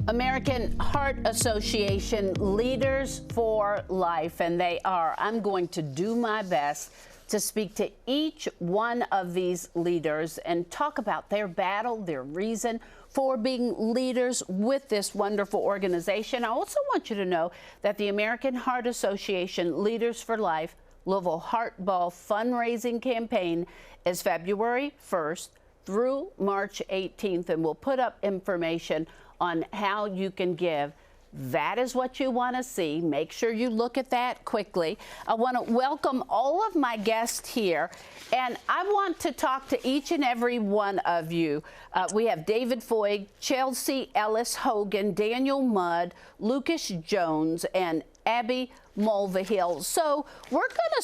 American Heart Association Leaders for Life, and they are. I'm going to do my best to speak to each one of these leaders and talk about their battle, their reason for being leaders with this wonderful organization. I also want you to know that the American Heart Association Leaders for Life Louisville Heart Ball fundraising campaign is February 1st through March 18th, and we'll put up information on how you can give. That is what you want to see. Make sure you look at that quickly. I want to welcome all of my guests here, and I want to talk to each and every one of you. We have David Foy, Chelsea Ellis-Hogan, Daniel Mudd, Lucas Jones, and Abby Mulvihill. So we're going to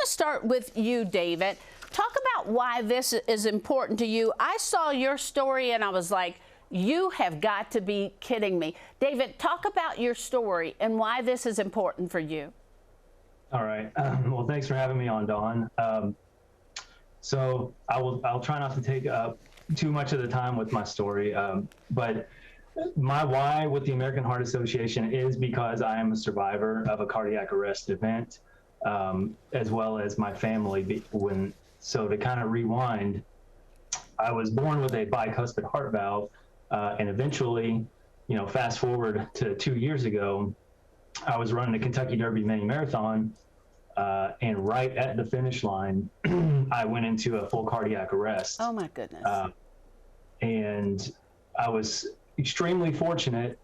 start with you, David. Talk about why this is important to you. I saw your story and I was like, you have got to be kidding me. David, talk about your story and why this is important for you. All right. Well, thanks for having me on, Dawn. So I'll try not to take up too much of the time with my story, but my why with the American Heart Association is because I am a survivor of a cardiac arrest event, as well as my family. So to kind of rewind, I was born with a bicuspid heart valve. And eventually, fast forward to 2 years ago, I was running a Kentucky Derby mini marathon, and right at the finish line, I went into a full cardiac arrest. Oh my goodness. And I was extremely fortunate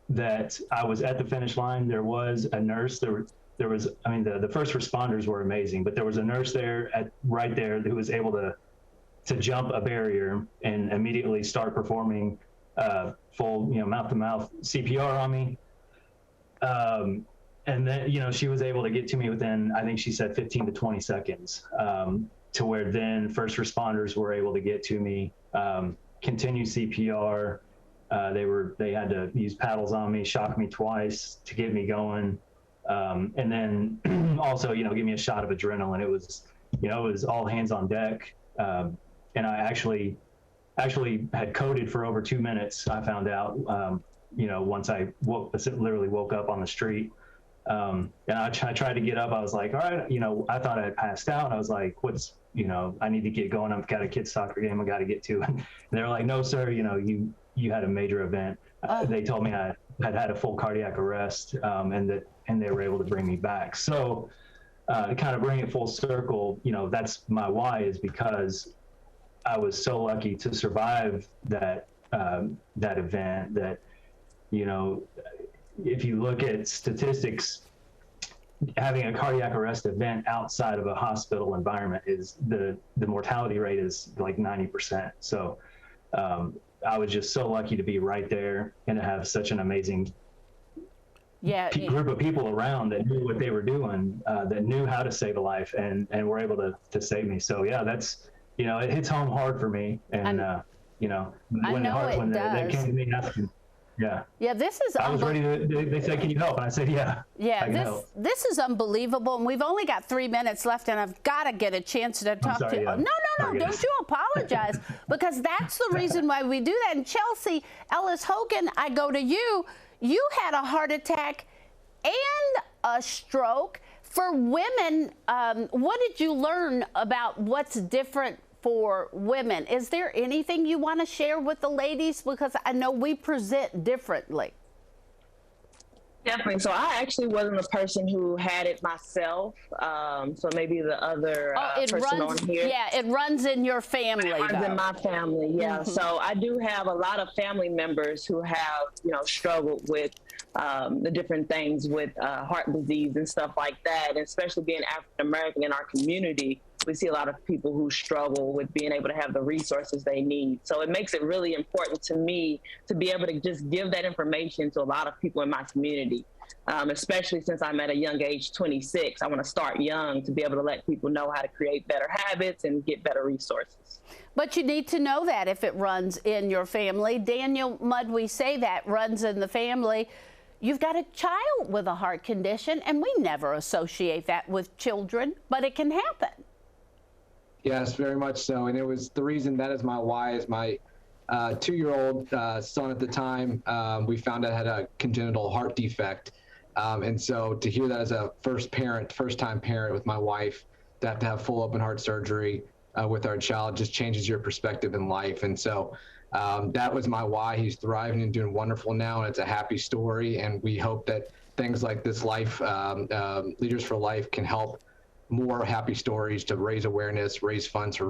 that I was at the finish line. There was a nurse. There was, the first responders were amazing, but there was a nurse there right there who was able to jump a barrier and immediately start performing full, mouth-to-mouth CPR on me. And then, she was able to get to me within, I think she said 15 to 20 seconds, to where then first responders were able to get to me, continue CPR. They had to use paddles on me, shock me twice to get me going. And then also, give me a shot of adrenaline. It was all hands on deck. And I actually had coded for over 2 minutes. I found out, once I literally woke up on the street. And I tried to get up. I was like, all right, I thought I had passed out. I was like, I need to get going. I've got a kid's soccer game I got to get to. And they were like, no, sir, you had a major event. They told me I had a full cardiac arrest, and they were able to bring me back. So to kind of bring it full circle, that's my why, is because I was so lucky to survive that event. That, if you look at statistics, having a cardiac arrest event outside of a hospital environment is the mortality rate is like 90%. So I was just so lucky to be right there and to have such an amazing group of people around that knew what they were doing, that knew how to save a life, and were able to save me. So yeah, that's, it hits home hard for me. And when they came to me asking, this is. I was ready to. They said, "Can you help?" And I said, "Yeah." Yeah, this is unbelievable, and we've only got 3 minutes left, and I've got to get a chance to talk to you. No, don't you apologize, because that's the reason why we do that. And Chelsea Ellis-Hogan, I go to you. You had a heart attack and a stroke. For women, what did you learn about what's different for women? Is there anything you want to share with the ladies? Because I know we present differently. Definitely. So I actually wasn't a person who had it myself. So maybe the other person on here. Yeah, it runs in your family. It runs in my family, yeah. Mm-hmm. So I do have a lot of family members who have, struggled with the different things with heart disease and stuff like that. And especially being African American in our community, we see a lot of people who struggle with being able to have the resources they need. So it makes it really important to me to be able to just give that information to a lot of people in my community, especially since I'm at a young age, 26. I want to start young to be able to let people know how to create better habits and get better resources. But you need to know that if it runs in your family. Daniel Mudd, we say that runs in the family. You've got a child with a heart condition, and we never associate that with children, but it can happen. Yes, very much so. And it was the reason that is my why, is my 2-year-old son at the time, we found out had a congenital heart defect. And so to hear that as a first-time parent with my wife, to have full open heart surgery with our child just changes your perspective in life. And so that was my why. He's thriving and doing wonderful now, and it's a happy story. And we hope that things like this Leaders for Life can help more happy stories to raise awareness, raise funds for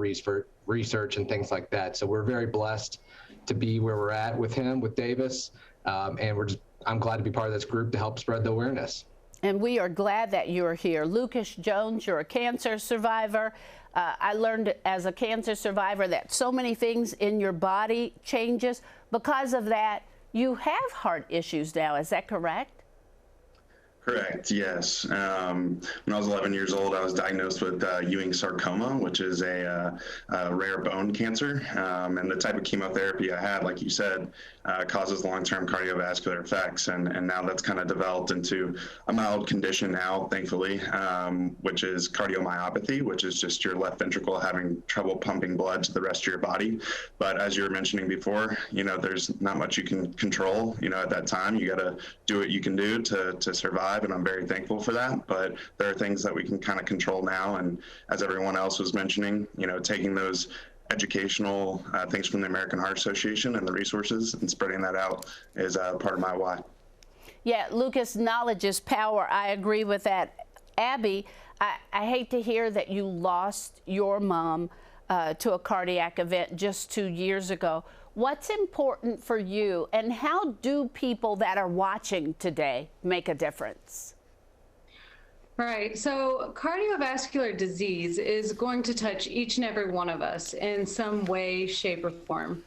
research and things like that. So we're very blessed to be where we're at with him, with Davis. And I'm glad to be part of this group to help spread the awareness. And we are glad that you're here. Lucas Jones, you're a cancer survivor. I learned as a cancer survivor that so many things in your body changes. Because of that, you have heart issues now. Is that correct? Correct, yes. When I was 11 years old, I was diagnosed with Ewing sarcoma, which is a rare bone cancer. And the type of chemotherapy I had, like you said, causes long-term cardiovascular effects. And now that's kind of developed into a mild condition now, thankfully, which is cardiomyopathy, which is just your left ventricle having trouble pumping blood to the rest of your body. But as you were mentioning before, there's not much you can control, at that time. You got to do what you can do to survive. And I'm very thankful for that. But there are things that we can kind of control now. And as everyone else was mentioning, taking those educational things from the American Heart Association and the resources and spreading that out is part of my why. Yeah, Lucas, knowledge is power. I agree with that. Abby, I hate to hear that you lost your mom to a cardiac event just 2 years ago. What's important for you, and how do people that are watching today make a difference? Right. So cardiovascular disease is going to touch each and every one of us in some way, shape, or form.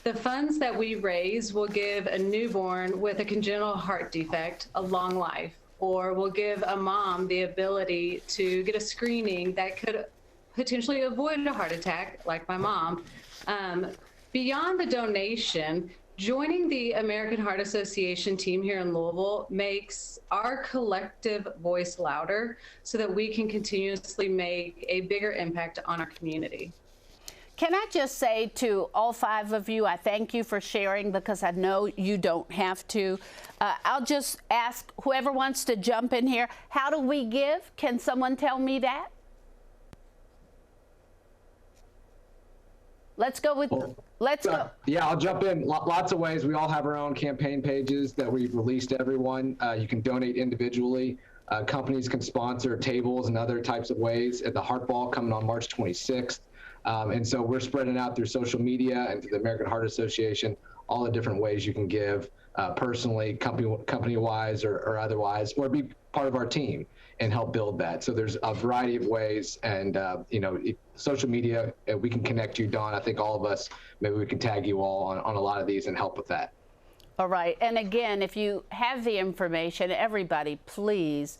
The funds that we raise will give a newborn with a congenital heart defect a long life, or will give a mom the ability to get a screening that could potentially avoid a heart attack, like my mom. Beyond the donation, joining the American Heart Association team here in Louisville makes our collective voice louder so that we can continuously make a bigger impact on our community. Can I just say to all 5 of you, I thank you for sharing, because I know you don't have to. I'll just ask whoever wants to jump in here, how do we give? Can someone tell me that? Let's go with, let's go. Yeah, I'll jump in. Lots of ways. We all have our own campaign pages that we've released to everyone. You can donate individually. Companies can sponsor tables and other types of ways at the Heart Ball coming on March 26th. And so we're spreading out through social media and through the American Heart Association, all the different ways you can give personally, company-wise or otherwise, or be part of our team and help build that. So there's a variety of ways, and social media, we can connect you, Dawn. I think all of us, maybe we can tag you all on a lot of these and help with that. All right, and again, if you have the information, everybody, please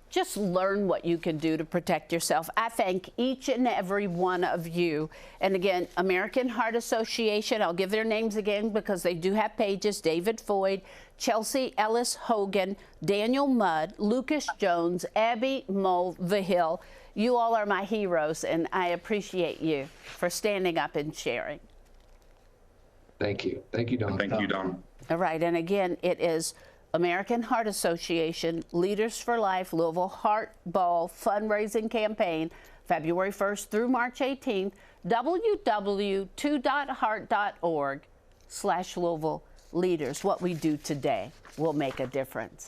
just learn what you can do to protect yourself. I thank each and every one of you. And again, American Heart Association, I'll give their names again because they do have pages: David Foyd, Chelsea Ellis-Hogan, Daniel Mudd, Lucas Jones, Abby Mulvihill. You all are my heroes, and I appreciate you for standing up and sharing. Thank you. Thank you, Dawn. Thank you, Dawn. All right, and again, it is American Heart Association, Leaders for Life, Louisville Heart Ball fundraising campaign, February 1st through March 18th, www.2.heart.org/Louisville Leaders. What we do today will make a difference.